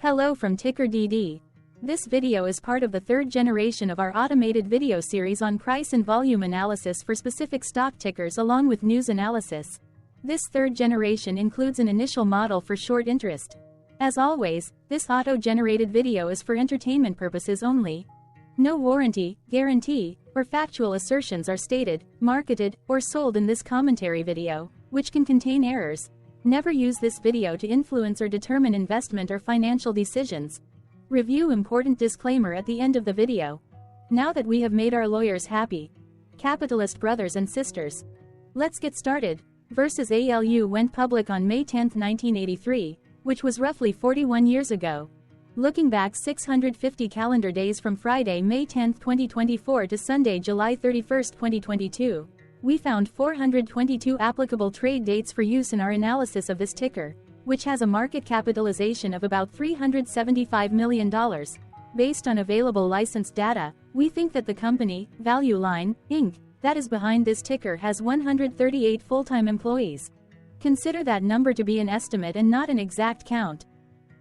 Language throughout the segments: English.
Hello from TickerDD. This video is part of the third generation of our automated video series on price and volume analysis for specific stock tickers along with news analysis. This third generation includes an initial model for short interest. As always, this auto-generated video is for entertainment purposes only. No warranty, guarantee, or factual assertions are stated, marketed, or sold in this commentary video, which can contain errors. Never use this video to influence or determine investment or financial decisions. Review important disclaimer at the end of the video. Now that we have made our lawyers happy, capitalist brothers and sisters, let's get started. Versus ALU went public on May 10, 1983, which was roughly 41 years ago. Looking back 650 calendar days from Friday, May 10, 2024 to Sunday, July 31, 2022, we found 422 applicable trade dates for use in our analysis of this ticker, which has a market capitalization of about $375 million. Based on available licensed data, we think that the company, Value Line, Inc., that is behind this ticker has 138 full-time employees. Consider that number to be an estimate and not an exact count.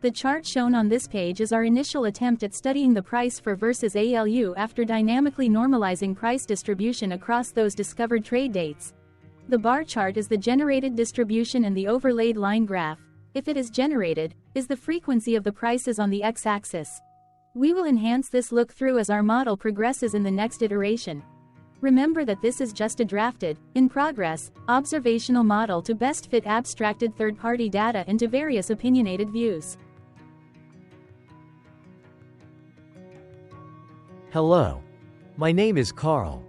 The chart shown on this page is our initial attempt at studying the price for versus ALU after dynamically normalizing price distribution across those discovered trade dates. The bar chart is the generated distribution and the overlaid line graph, if it is generated, is the frequency of the prices on the x-axis. We will enhance this look through as our model progresses in the next iteration. Remember that this is just a drafted, in progress, observational model to best fit abstracted third-party data into various opinionated views. Hello. My name is Carl.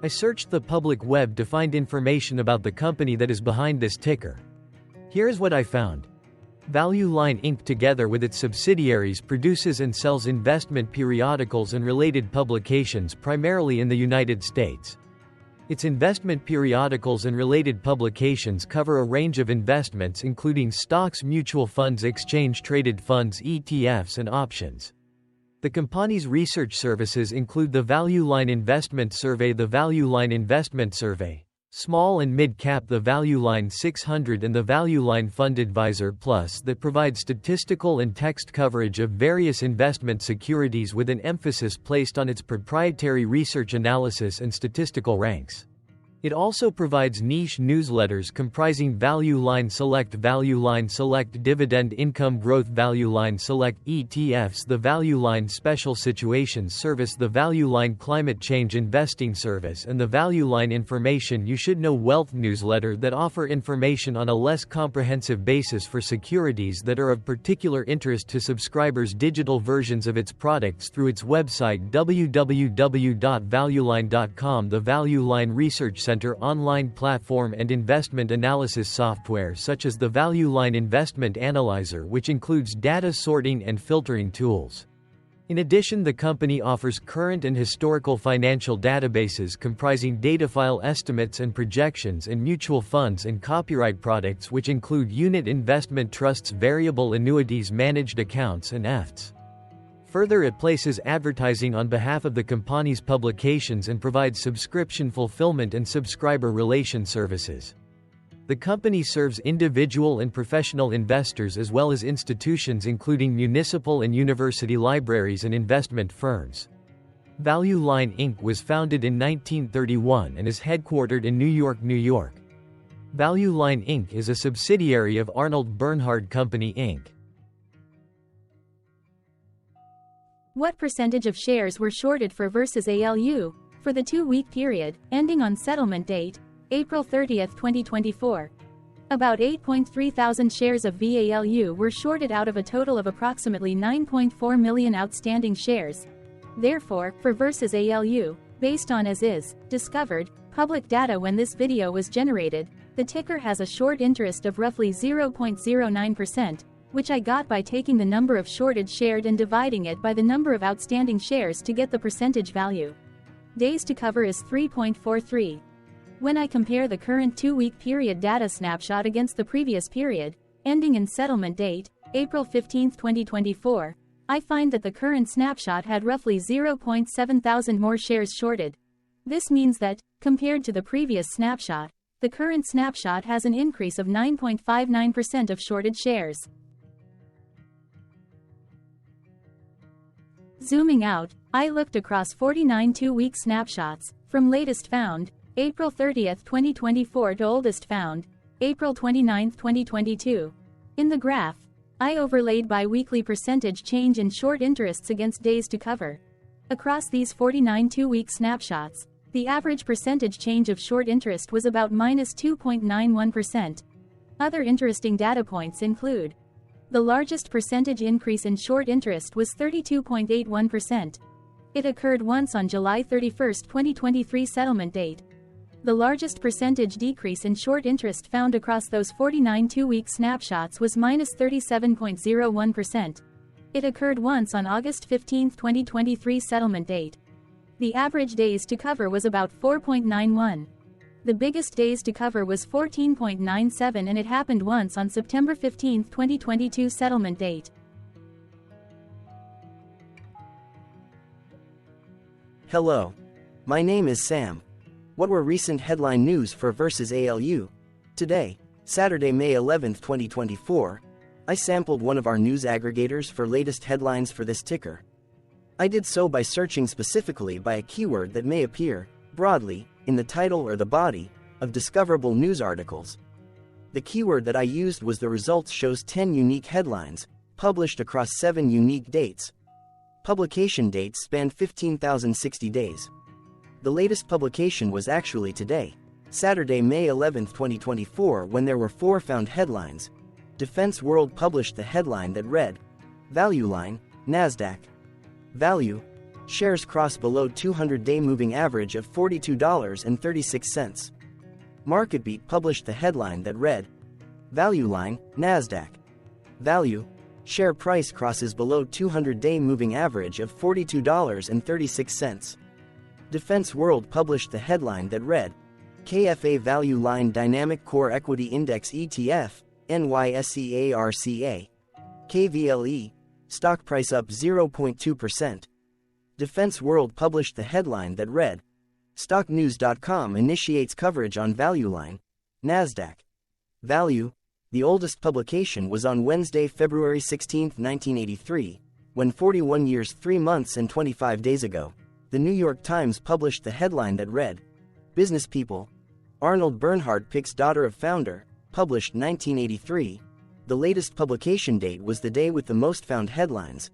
I searched the public web to find information about the company that is behind this ticker. Here's what I found. Value Line Inc. together with its subsidiaries produces and sells investment periodicals and related publications primarily in the United States. Its investment periodicals and related publications cover a range of investments including stocks, mutual funds, exchange-traded funds, ETFs, and options. The company's research services include the Value Line Investment Survey, the Value Line Investment Survey, Small and Mid-Cap, the Value Line 600, and the Value Line Fund Advisor Plus that provide statistical and text coverage of various investment securities with an emphasis placed on its proprietary research analysis and statistical ranks. It also provides niche newsletters comprising Value Line Select, Value Line Select Dividend Income Growth, Value Line Select ETFs, the Value Line Special Situations Service, the Value Line Climate Change Investing Service, and the Value Line Information You Should Know Wealth newsletter that offer information on a less comprehensive basis for securities that are of particular interest to subscribers. Digital versions of its products through its website www.valueline.com. The Value Line Research Center online platform and investment analysis software such as the Value Line Investment Analyzer, which includes data sorting and filtering tools. In addition, the company offers current and historical financial databases comprising data file estimates and projections, and mutual funds and copyright products which include unit investment trusts, variable annuities, managed accounts, and EFTs. Further, it places advertising on behalf of the company's publications and provides subscription fulfillment and subscriber relation services. The company serves individual and professional investors as well as institutions including municipal and university libraries and investment firms. Value Line Inc. was founded in 1931 and is headquartered in New York, New York. Value Line Inc. is a subsidiary of Arnold Bernhard Company, Inc. What percentage of shares were shorted for versus ALU for the 2-week period, ending on settlement date, April 30, 2024? About 8.3 thousand shares of VALU were shorted out of a total of approximately 9.4 million outstanding shares. Therefore, for versus ALU, based on as is, discovered, public data when this video was generated, the ticker has a short interest of roughly 0.09%. Which I got by taking the number of shorted shared and dividing it by the number of outstanding shares to get the percentage value. Days to cover is 3.43. When I compare the current 2-week period data snapshot against the previous period, ending in settlement date, April 15, 2024, I find that the current snapshot had roughly 0.7 thousand more shares shorted. This means that, compared to the previous snapshot, the current snapshot has an increase of 9.59% of shorted shares. Zooming out, I looked across 49 two-week snapshots, from latest found, April 30, 2024 to oldest found, April 29, 2022. In the graph, I overlaid bi-weekly percentage change in short interests against days to cover. Across these 49 two-week snapshots, the average percentage change of short interest was about -2.91%. Other interesting data points include: the largest percentage increase in short interest was 32.81%. It occurred once on July 31, 2023 settlement date. The largest percentage decrease in short interest found across those 49 two-week snapshots was -37.01%. It occurred once on August 15, 2023 settlement date. The average days to cover was about 4.91. The biggest days to cover was 14.97 and it happened once on September 15, 2022 settlement date. Hello. My name is Sam. What were recent headline news for versus ALU? Today, Saturday, May 11, 2024, I sampled one of our news aggregators for latest headlines for this ticker. I did so by searching specifically by a keyword that may appear, broadly, in the title or the body of discoverable news articles. The keyword that I used was the results shows 10 unique headlines, published across 7 unique dates. Publication dates spanned 15,060 days. The latest publication was actually today, Saturday, May 11, 2024, when there were 4 found headlines. Defense World published the headline that read, "Value line, NASDAQ. Value, shares cross below 200-day moving average of $42.36. MarketBeat published the headline that read, "Value line, NASDAQ. Value, share price crosses below 200-day moving average of $42.36. Defense World published the headline that read, "KFA Value Line Dynamic Core Equity Index ETF, NYSEARCA. KVLE, stock price up 0.2%. Defense World published the headline that read, StockNews.com initiates coverage on Value Line, NASDAQ. Value, the oldest publication was on Wednesday, February 16, 1983, when 41 years, 3 months and 25 days ago, the New York Times published the headline that read, Business People, Arnold Bernhard picks daughter of founder, published 1983. The latest publication date was the day with the most found headlines.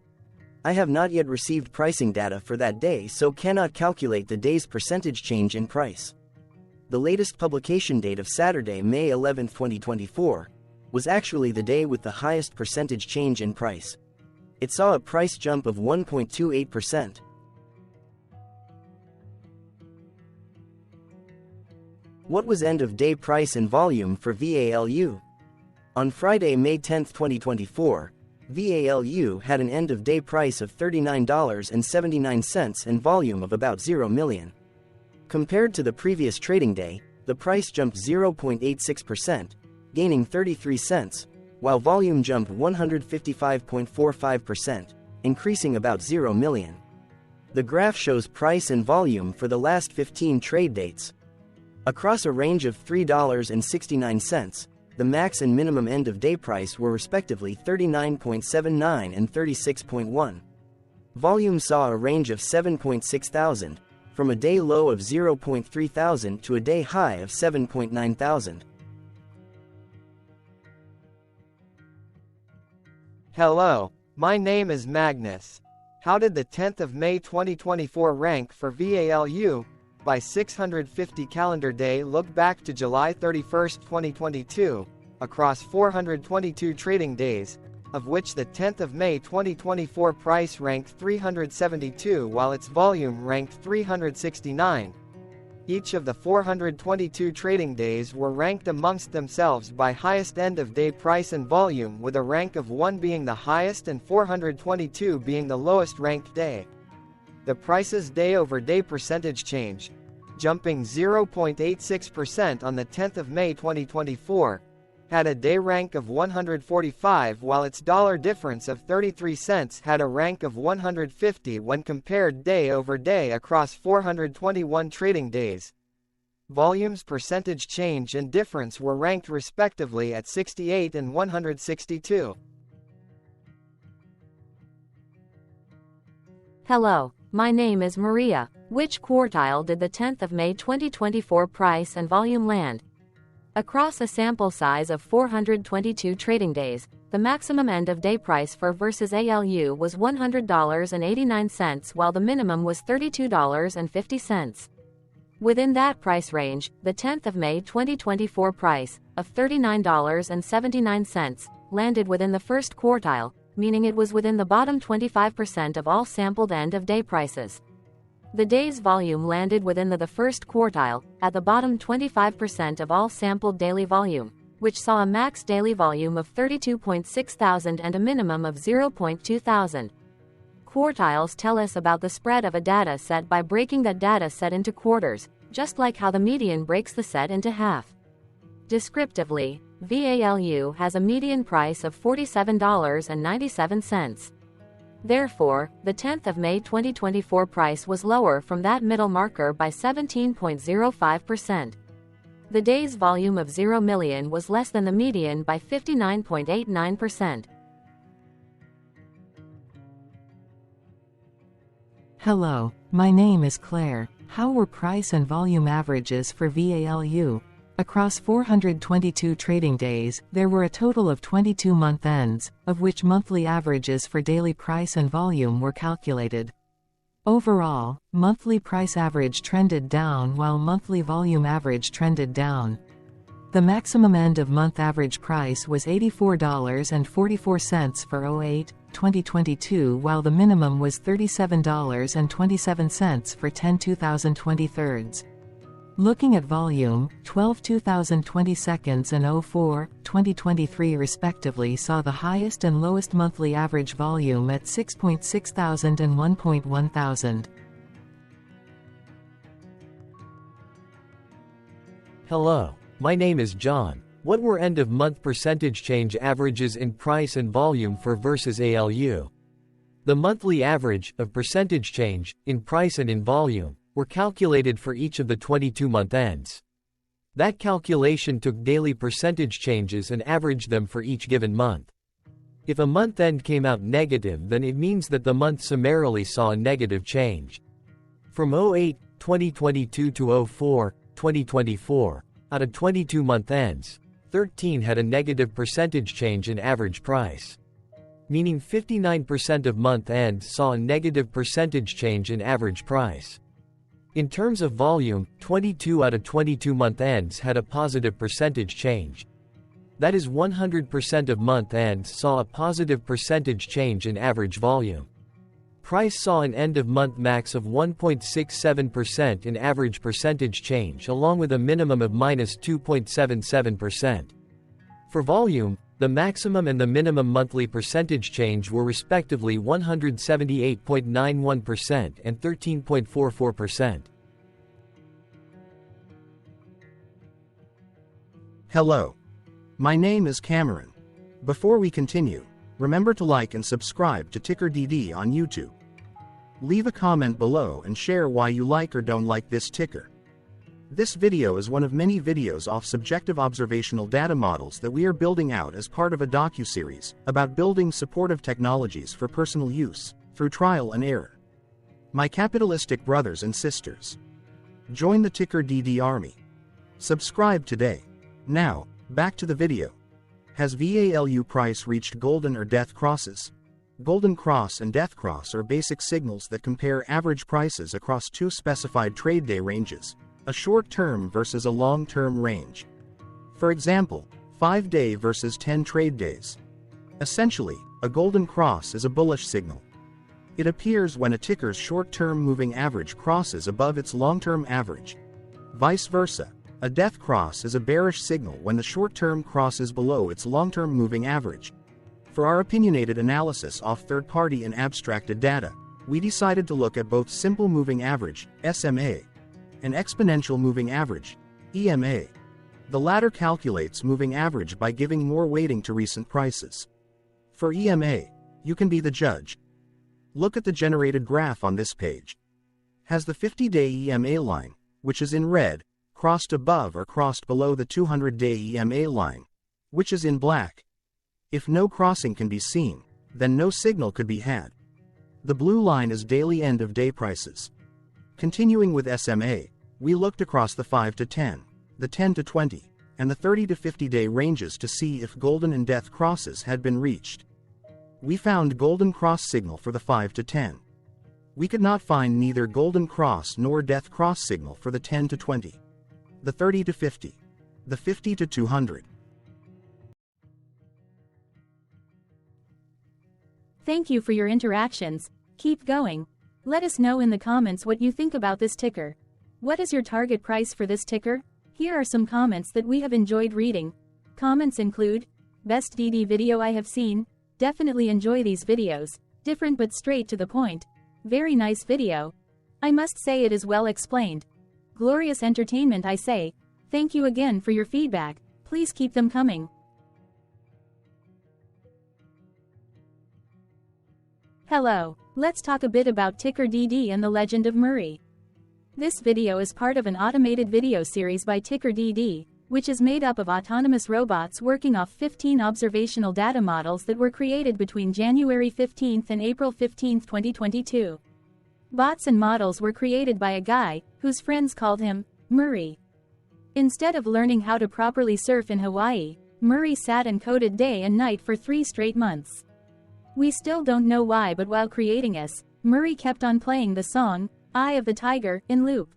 I have not yet received pricing data for that day, so cannot calculate the day's percentage change in price. The latest publication date of Saturday, May 11, 2024, was actually the day with the highest percentage change in price. It saw a price jump of 1.28%. What was end-of-day price and volume for VALU? On Friday, May 10, 2024, VALU had an end-of-day price of $39.79 and volume of about 0 million. Compared to the previous trading day, the price jumped 0.86%, gaining 33 cents, while volume jumped 155.45%, increasing about 0 million. The graph shows price and volume for the last 15 trade dates. Across a range of $3.69, the max and minimum end-of-day price were respectively 39.79 and 36.1. Volume saw a range of 7.6 thousand, from a day low of 0.3 thousand to a day high of 7.9 thousand. Hello, my name is Magnus. How did the 10th of May 2024 rank for VALU? By 650 calendar day look back to July 31, 2022, across 422 trading days, of which the 10th of May 2024 price ranked 372 while its volume ranked 369. Each of the 422 trading days were ranked amongst themselves by highest end-of-day price and volume, with a rank of 1 being the highest and 422 being the lowest ranked day. The price's day-over-day percentage change, jumping 0.86% on the 10th of May 2024, had a day rank of 145 while its dollar difference of 33 cents had a rank of 150 when compared day over day across 421 trading days. Volume's percentage change and difference were ranked respectively at 68 and 162. Hello, my name is Maria. Which quartile did the 10th of May 2024 price and volume land? Across a sample size of 422 trading days, the maximum end-of-day price for versus ALU was $100.89 while the minimum was $32.50. Within that price range, the 10th of May 2024 price, of $39.79, landed within the first quartile, meaning it was within the bottom 25% of all sampled end-of-day prices. The day's volume landed within the first quartile, at the bottom 25% of all sampled daily volume, which saw a max daily volume of 32.6 thousand and a minimum of 0.2 thousand. Quartiles tell us about the spread of a data set by breaking that data set into quarters, just like how the median breaks the set into half. Descriptively, VALU has a median price of $47.97. Therefore, the 10th of May 2024 price was lower from that middle marker by 17.05%. The day's volume of 0 million was less than the median by 59.89%. Hello, my name is Claire. How were price and volume averages for VALU? Across 422 trading days, there were a total of 22 month ends, of which monthly averages for daily price and volume were calculated. Overall, monthly price average trended down while monthly volume average trended down. The maximum end-of-month average price was $84.44 for 08-2022 while the minimum was $37.27 for 10-2023. Looking at volume, 12-2020 seconds and 04-2023 respectively saw the highest and lowest monthly average volume at 6.6 thousand and 1.1 thousand. Hello, my name is John. What were end-of-month percentage change averages in price and volume for versus ALU? The monthly average of percentage change in price and in volume were calculated for each of the 22-month ends. That calculation took daily percentage changes and averaged them for each given month. If a month end came out negative, then it means that the month summarily saw a negative change. From 08-2022 to 04-2024, out of 22 month ends, 13 had a negative percentage change in average price. Meaning 59% of month ends saw a negative percentage change in average price. In terms of volume, 22 out of 22 month ends had a positive percentage change. That is 100% of month ends saw a positive percentage change in average volume. Price saw an end-of-month max of 1.67% in average percentage change along with a minimum of -2.77%. For volume, the maximum and the minimum monthly percentage change were respectively 178.91% and 13.44%. Hello. My name is Cameron. Before we continue, remember to like and subscribe to TickerDD on YouTube. Leave a comment below and share why you like or don't like this ticker. This video is one of many videos off subjective observational data models that we are building out as part of a docu-series about building supportive technologies for personal use, through trial and error. My capitalistic brothers and sisters, join the TickerDD army. Subscribe today. Now, back to the video. Has VALU price reached golden or death crosses? Golden cross and death cross are basic signals that compare average prices across two specified trade day ranges, a short-term versus a long-term range. For example, 5-day versus 10 trade days. Essentially, a golden cross is a bullish signal. It appears when a ticker's short-term moving average crosses above its long-term average. Vice versa, a death cross is a bearish signal when the short-term crosses below its long-term moving average. For our opinionated analysis off third-party and abstracted data, we decided to look at both simple moving average, SMA, and exponential moving average, EMA. The latter calculates moving average by giving more weighting to recent prices. For EMA, you can be the judge. Look at the generated graph on this page. Has the 50-day EMA line, which is in red, crossed above or crossed below the 200-day EMA line, which is in black? If no crossing can be seen, then no signal could be had. The blue line is daily end-of-day prices. Continuing with SMA, we looked across the 5 to 10, the 10 to 20, and the 30 to 50-day ranges to see if golden and death crosses had been reached. We found golden cross signal for the 5 to 10. We could not find neither golden cross nor death cross signal for the 10 to 20, the 30 to 50, the 50 to 200. Thank you for your interactions. Keep going. Let us know in the comments what you think about this ticker. What is your target price for this ticker? Here are some comments that we have enjoyed reading. Comments include, best DD video I have seen, definitely enjoy these videos, different but straight to the point, very nice video. I must say it is well explained. Glorious entertainment I say, thank you again for your feedback, please keep them coming. Hello, let's talk a bit about TickerDD and the Legend of Murray. This video is part of an automated video series by TickerDD, which is made up of autonomous robots working off 15 observational data models that were created between January 15 and April 15, 2022. Bots and models were created by a guy, whose friends called him Murray. Instead of learning how to properly surf in Hawaii, Murray sat and coded day and night for 3 straight months. We still don't know why, but while creating us, Murray kept on playing the song, Eye of the Tiger, in loop.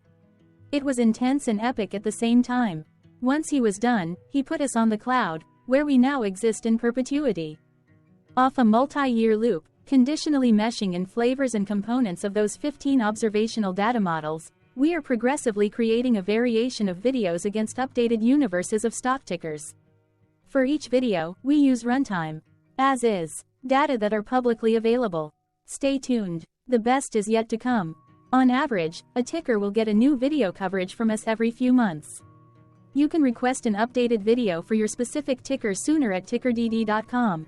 It was intense and epic at the same time. Once he was done, he put us on the cloud, where we now exist in perpetuity. Off a multi-year loop, conditionally meshing in flavors and components of those 15 observational data models, we are progressively creating a variation of videos against updated universes of stock tickers. For each video, we use runtime, as is, data that are publicly available. Stay tuned, the best is yet to come. On average, a ticker will get a new video coverage from us every few months. You can request an updated video for your specific ticker sooner at TickerDD.com.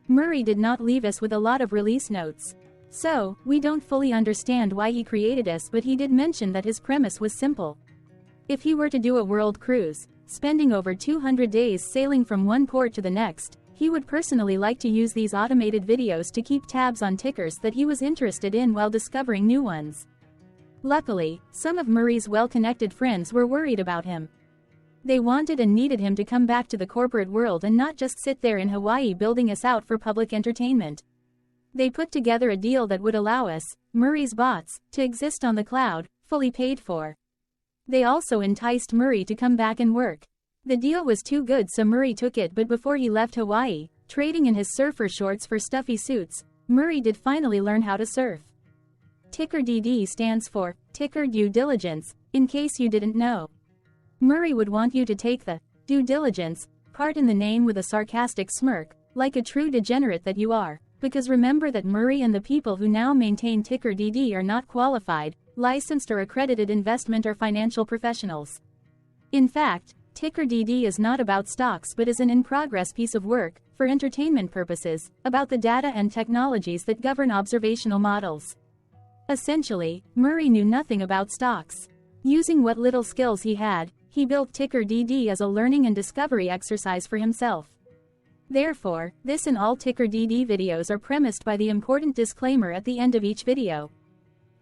Murray did not leave us with a lot of release notes. So, we don't fully understand why he created us, but he did mention that his premise was simple. If he were to do a world cruise, spending over 200 days sailing from one port to the next, he would personally like to use these automated videos to keep tabs on tickers that he was interested in while discovering new ones. Luckily, some of Murray's well-connected friends were worried about him. They wanted and needed him to come back to the corporate world and not just sit there in Hawaii building us out for public entertainment. They put together a deal that would allow us, Murray's bots, to exist on the cloud, fully paid for. They also enticed Murray to come back and work. The deal was too good, so Murray took it, but before he left Hawaii, trading in his surfer shorts for stuffy suits, Murray did finally learn how to surf. TickerDD stands for Ticker Due Diligence, in case you didn't know. Murray would want you to take the due diligence part in the name with a sarcastic smirk, like a true degenerate that you are, because remember that Murray and the people who now maintain TickerDD are not qualified, licensed or accredited investment or financial professionals. In fact, TickerDD is not about stocks but is an in-progress piece of work, for entertainment purposes, about the data and technologies that govern observational models. Essentially, Murray knew nothing about stocks. Using what little skills he had, he built TickerDD as a learning and discovery exercise for himself. Therefore, this and all TickerDD videos are premised by the important disclaimer at the end of each video.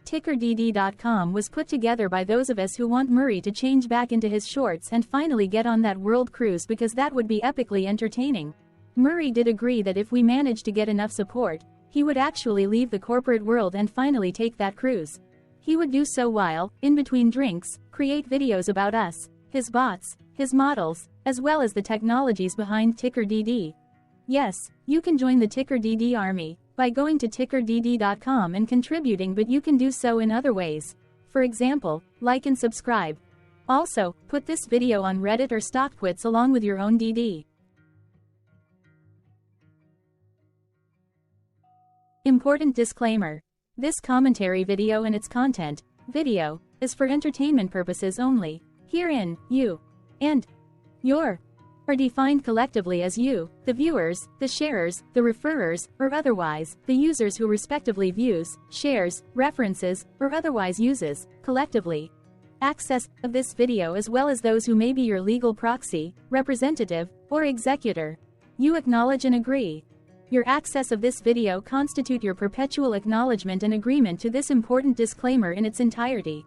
TickerDD.com was put together by those of us who want Murray to change back into his shorts and finally get on that world cruise, because that would be epically entertaining. Murray did agree that if we managed to get enough support, he would actually leave the corporate world and finally take that cruise. He would do so while, in between drinks, create videos about us, his bots, his models, as well as the technologies behind TickerDD. Yes, you can join the TickerDD army by going to TickerDD.com and contributing, but you can do so in other ways. For example, like and subscribe. Also, put this video on Reddit or StockTwits along with your own DD. Important disclaimer. This commentary video and its content, video, is for entertainment purposes only. Herein, you and your are defined collectively as you, the viewers, the sharers, the referrers, or otherwise, the users who respectively views, shares, references, or otherwise uses, collectively, access of this video, as well as those who may be your legal proxy, representative, or executor. You acknowledge and agree. Your access of this video constitute your perpetual acknowledgement and agreement to this important disclaimer in its entirety.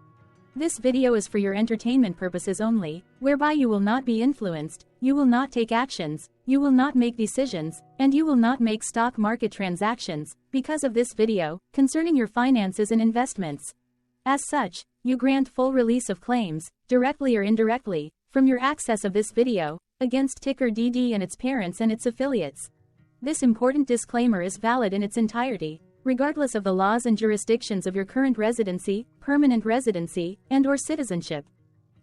This video is for your entertainment purposes only, whereby you will not be influenced, you will not take actions, you will not make decisions, and you will not make stock market transactions, because of this video, concerning your finances and investments. As such, you grant full release of claims, directly or indirectly, from your access of this video, against TickerDD and its parents and its affiliates. This important disclaimer is valid in its entirety, regardless of the laws and jurisdictions of your current residency, permanent residency, and/or citizenship.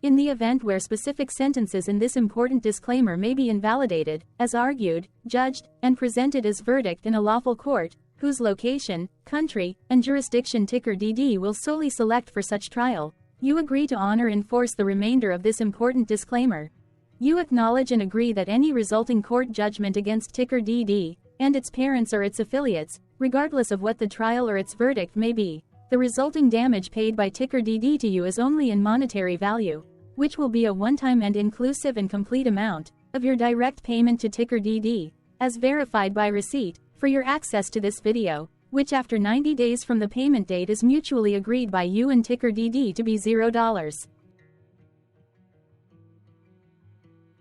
In the event where specific sentences in this important disclaimer may be invalidated, as argued, judged, and presented as verdict in a lawful court, whose location, country, and jurisdiction TickerDD will solely select for such trial, you agree to honor and enforce the remainder of this important disclaimer. You acknowledge and agree that any resulting court judgment against TickerDD, and its parents or its affiliates, regardless of what the trial or its verdict may be, the resulting damage paid by TickerDD to you is only in monetary value, which will be a one-time and inclusive and complete amount of your direct payment to TickerDD, as verified by receipt, for your access to this video, which after 90 days from the payment date is mutually agreed by you and TickerDD to be $0.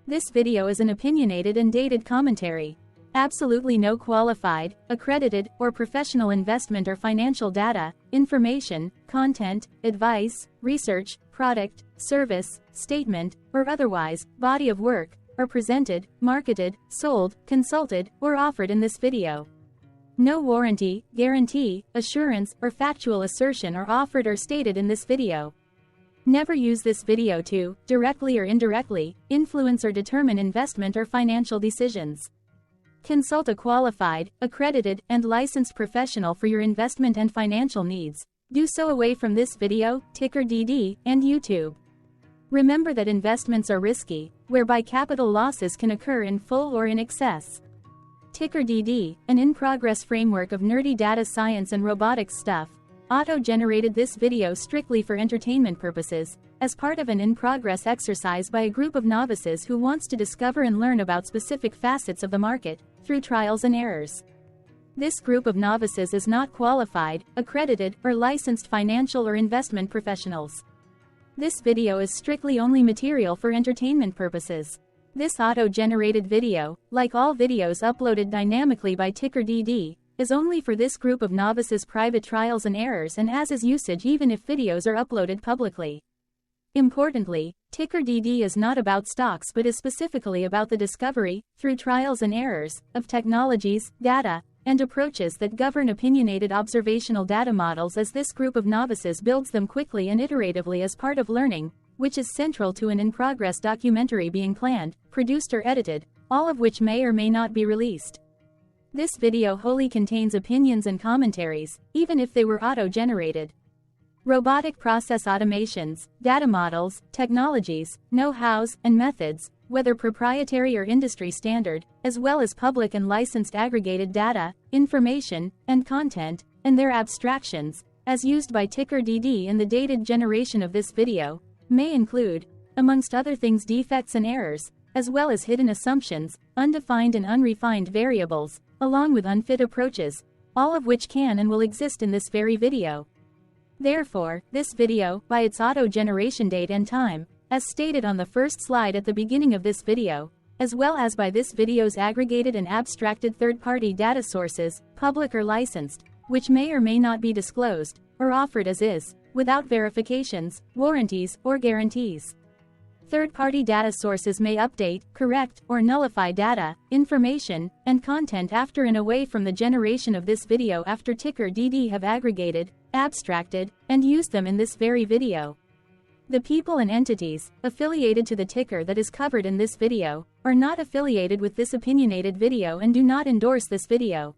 This video is an opinionated and dated commentary. Absolutely no qualified, accredited, or professional investment or financial data, information, content, advice, research, product, service, statement, or otherwise, body of work, are presented, marketed, sold, consulted, or offered in this video. No warranty, guarantee, assurance, or factual assertion are offered or stated in this video. Never use this video to, directly or indirectly, influence or determine investment or financial decisions. Consult a qualified, accredited, and licensed professional for your investment and financial needs. Do so away from this video, TickerDD, and YouTube. Remember that investments are risky, whereby capital losses can occur in full or in excess. TickerDD, an in-progress framework of nerdy data science and robotics stuff, auto-generated this video strictly for entertainment purposes, as part of an in-progress exercise by a group of novices who wants to discover and learn about specific facets of the market, through trials and errors. This group of novices is not qualified, accredited, or licensed financial or investment professionals. This video is strictly only material for entertainment purposes. This auto-generated video, like all videos uploaded dynamically by TickerDD, is only for this group of novices' private trials and errors and as is usage even if videos are uploaded publicly. Importantly, TickerDD is not about stocks but is specifically about the discovery, through trials and errors, of technologies, data, and approaches that govern opinionated observational data models as this group of novices builds them quickly and iteratively as part of learning, which is central to an in-progress documentary being planned, produced or edited, all of which may or may not be released. This video wholly contains opinions and commentaries, even if they were auto-generated. Robotic process automations, data models, technologies, know-hows, and methods, whether proprietary or industry standard, as well as public and licensed aggregated data, information, and content, and their abstractions, as used by TickerDD in the dated generation of this video, may include, amongst other things, defects and errors, as well as hidden assumptions, undefined and unrefined variables, along with unfit approaches, all of which can and will exist in this very video. Therefore, this video, by its auto-generation date and time, as stated on the first slide at the beginning of this video, as well as by this video's aggregated and abstracted third-party data sources, public or licensed, which may or may not be disclosed, or offered as is, without verifications, warranties, or guarantees. Third-party data sources may update, correct, or nullify data, information, and content after and away from the generation of this video after TickerDD have aggregated, abstracted, and used them in this very video. The people and entities affiliated to the ticker that is covered in this video are not affiliated with this opinionated video and do not endorse this video.